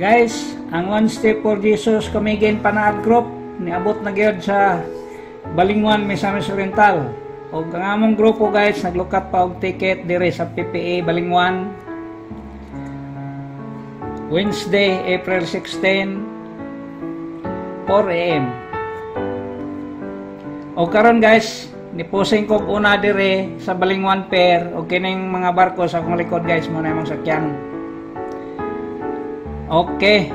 Guys, ang One Step for Jesus Kamigin Panaad Group niabot na gyud sa Balingwan, Misamis Oriental. Og ang among grupo guys naglukat pa og ticket dire sa PPA Balingwan. Wednesday, April 16, 4 AM. O karon guys, nipusing ko una dire sa Balingwan Pier o kining mga barko sa akong likod guys mo na imong sakyan. Okay,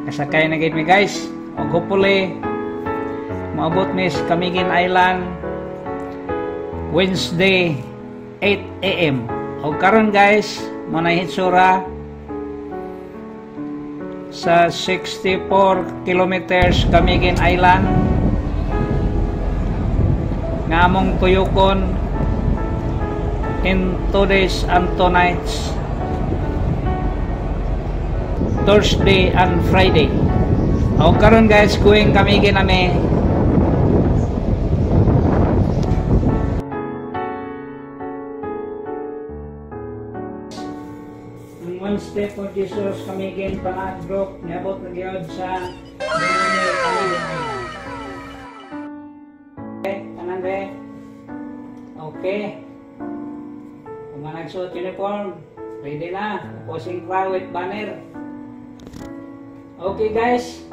kasakay na gid mi guys. O hopefully maabot mi sa Camiguin Island Wednesday 8 AM. O karon guys, mo na hitsura sa 64 kilometers Camiguin Island nga among tuyokon in 2 days and 2 nights, Thursday and Friday. O karon guys, going Camiguin nami. One Step for Jesus Camiguin Panaad Group niabot na gyud sa Camiguin. Okay, tanan be. Okay. Kung nagsuot uniform, ready na. Posing crowd with banner. Okay guys,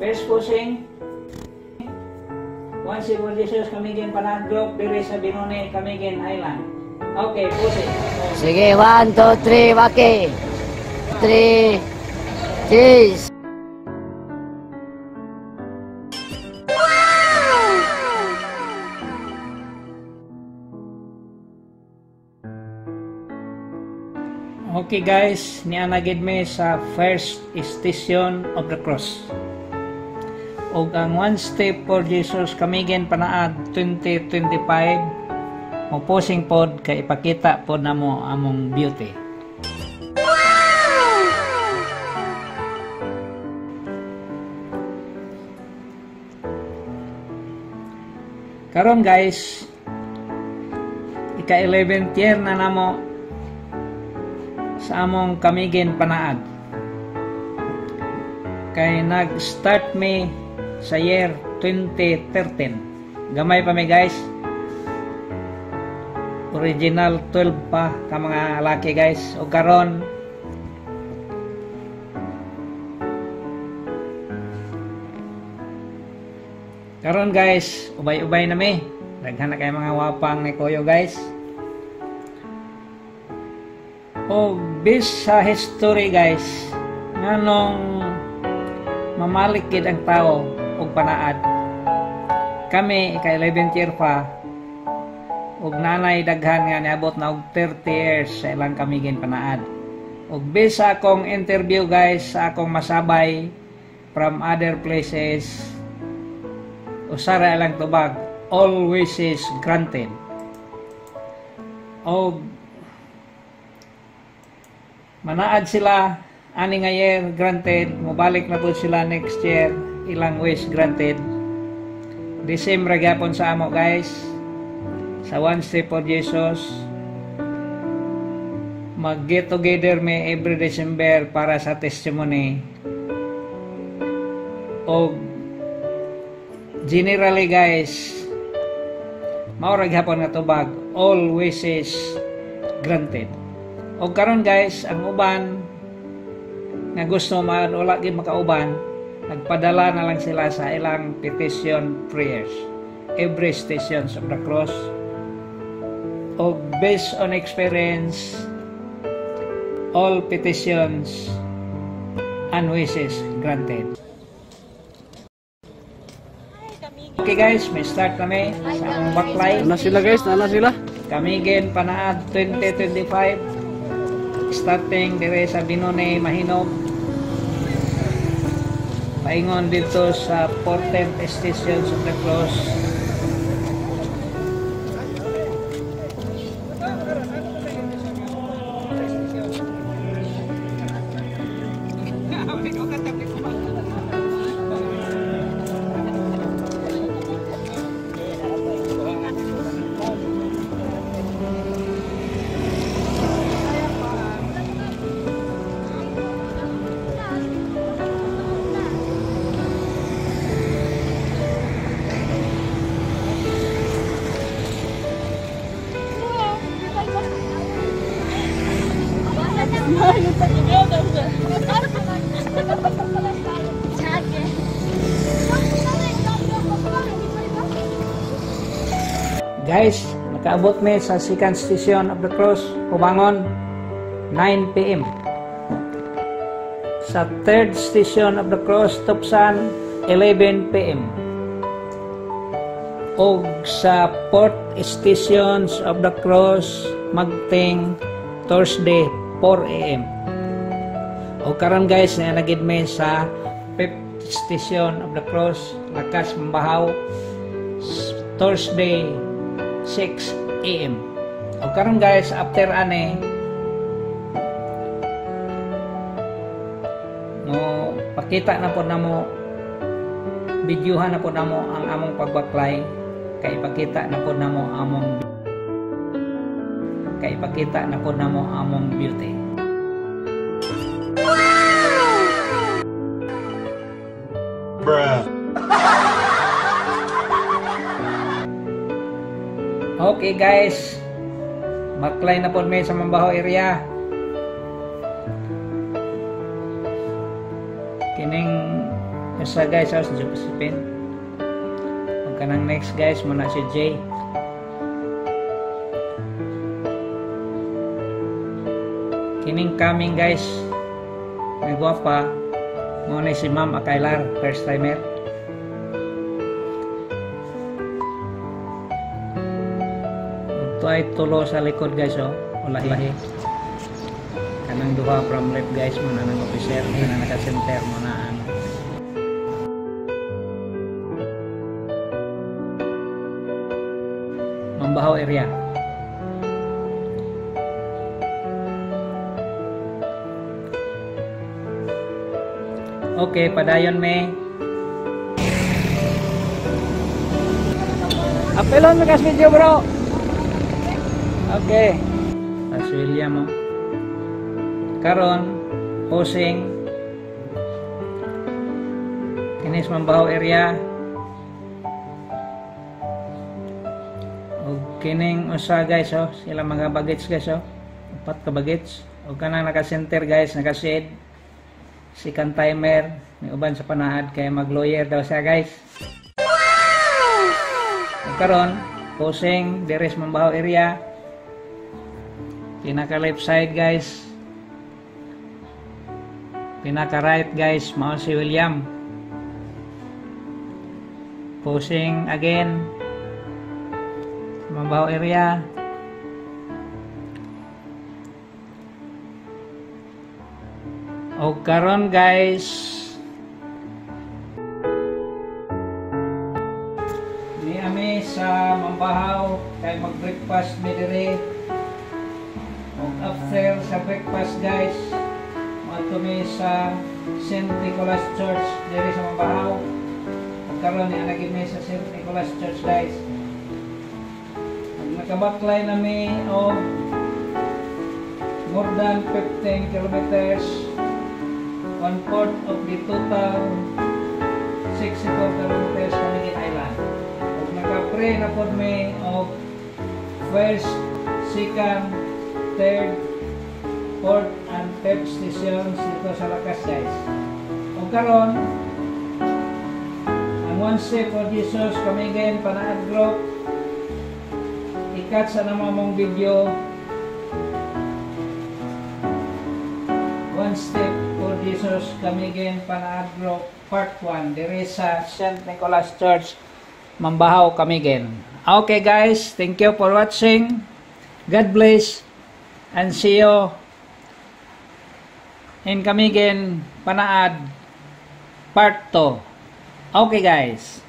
first posing One Step for Jesus Camiguin Panaad Group dire sa Binone, Camiguin Island. Okay, posing. Sige, 1, 2, 3, waki. 3, cheese. Okay guys, nianagid mi sa first station of the cross. Og ang One Step for Jesus Camiguin Panaad 2025 mo posing pod kay ipakita pod namo among beauty. Karon guys, ika-11th year na namo sa among Camiguin Panaad. Kay nag-start mi sa year 2013. Gamay pa mi guys. Original 12 pa ka mga laki guys. O karon guys, ubay-ubay na mi. Daghan na kay mga wapang ni Kuyo guys. O bis sa history guys, nganong mamalik gid ang tao og panaad. Kami ika-11th year pa og nanay daghan nga niabot na og 30 years sa ilang Camiguin Panaad. Og bis sa akong interview guys, sa akong masabay from other places, usara ilang tubag, all wishes granted. Og manaad sila ani nga year granted, mobalik na po sila next year, ilang wish granted. December gyapon sa amo guys, sa One Step for Jesus. Mag get together me every December para sa testimony. O generally guys, maura gyapon nga tubag, all wishes granted. O karon guys, ang uban nga gusto man wala gid makauban, nagpadala na lang sila sa ilang petition prayers every stations of the cross. O based on experience, all petitions and wishes granted. Okay guys, may start kami sa among backline. Nana sila guys, nana sila. Camiguin Panaad 2025. Starting dire sa Binone, Mahinog. Paingon dito sa 14th Stations of the Cross. Guys, nakaabot me sa second station of the cross, Hubangon, 9 p.m. Sa third station of the cross, Tupsan, 11 p.m. O sa fourth stations of the cross, Magting, Thursday, 4 a.m. O karon guys, nalagid me sa fifth station of the cross, Lakas, Mambahaw, Thursday, 6 a.m. O karon guys, after ane no pakita na po namo, videohan na po namo ang among pagbaklay, kay ipakita na po namo among beauty. Bruh. Okay guys, baklay na po may sa Mambahaw area. Kining isa guys, sa Josephine. Pagkanang next guys, muna si Jay. Kining coming guys, may guwapa, muna si Ma'am Akailar, first timer. Ito ay tulo sa likod guys, oh. Ulahi. Kanang duha from left guys, muna ng officer, kanang naka-center muna ang Mambahaw area. Okay, padayon me. Apelon mo kas video bro. Okay. Tas William, oh. Karon posing kinis Mambahaw area. Og kining usa guys, oh, sila mga bagets guys, oh. 4 ka bagets. Og kanang naka-center guys, naka-shade. Second timer, may uban sa panaad kay mag-lawyer daw siya guys. Og karon posing dire sa Mambahaw area. Pinaka left side guys, pinaka right guys, mao si William. Posing again Mambahaw area. O karon guys, ni ami sa Mambahaw kay mag-breakfast mi dire. After sa breakfast guys, matumi sa St. Nicholas Church diri sa Mambahaw. Pagkaroon ni anagin mi sa St. Nicholas Church guys. Nakabaklay nami o more than 15 kilometers, 1/4 of the total 64 kilometers Camiguin Island. Ug naka-pray na pod mi og first, second, third, fourth, and fifth stations dito sa Lakas guys. O karon ang One Step for Jesus Camiguin Panaad Group, ikat sa namamong video One Step for Jesus Camiguin Panaad Group Part 1 diri sa St. Nicholas Church, Mambahaw, Camiguin. Okay guys, thank you for watching. God bless. And see you in Camiguin Panaad Part 2. Okay guys.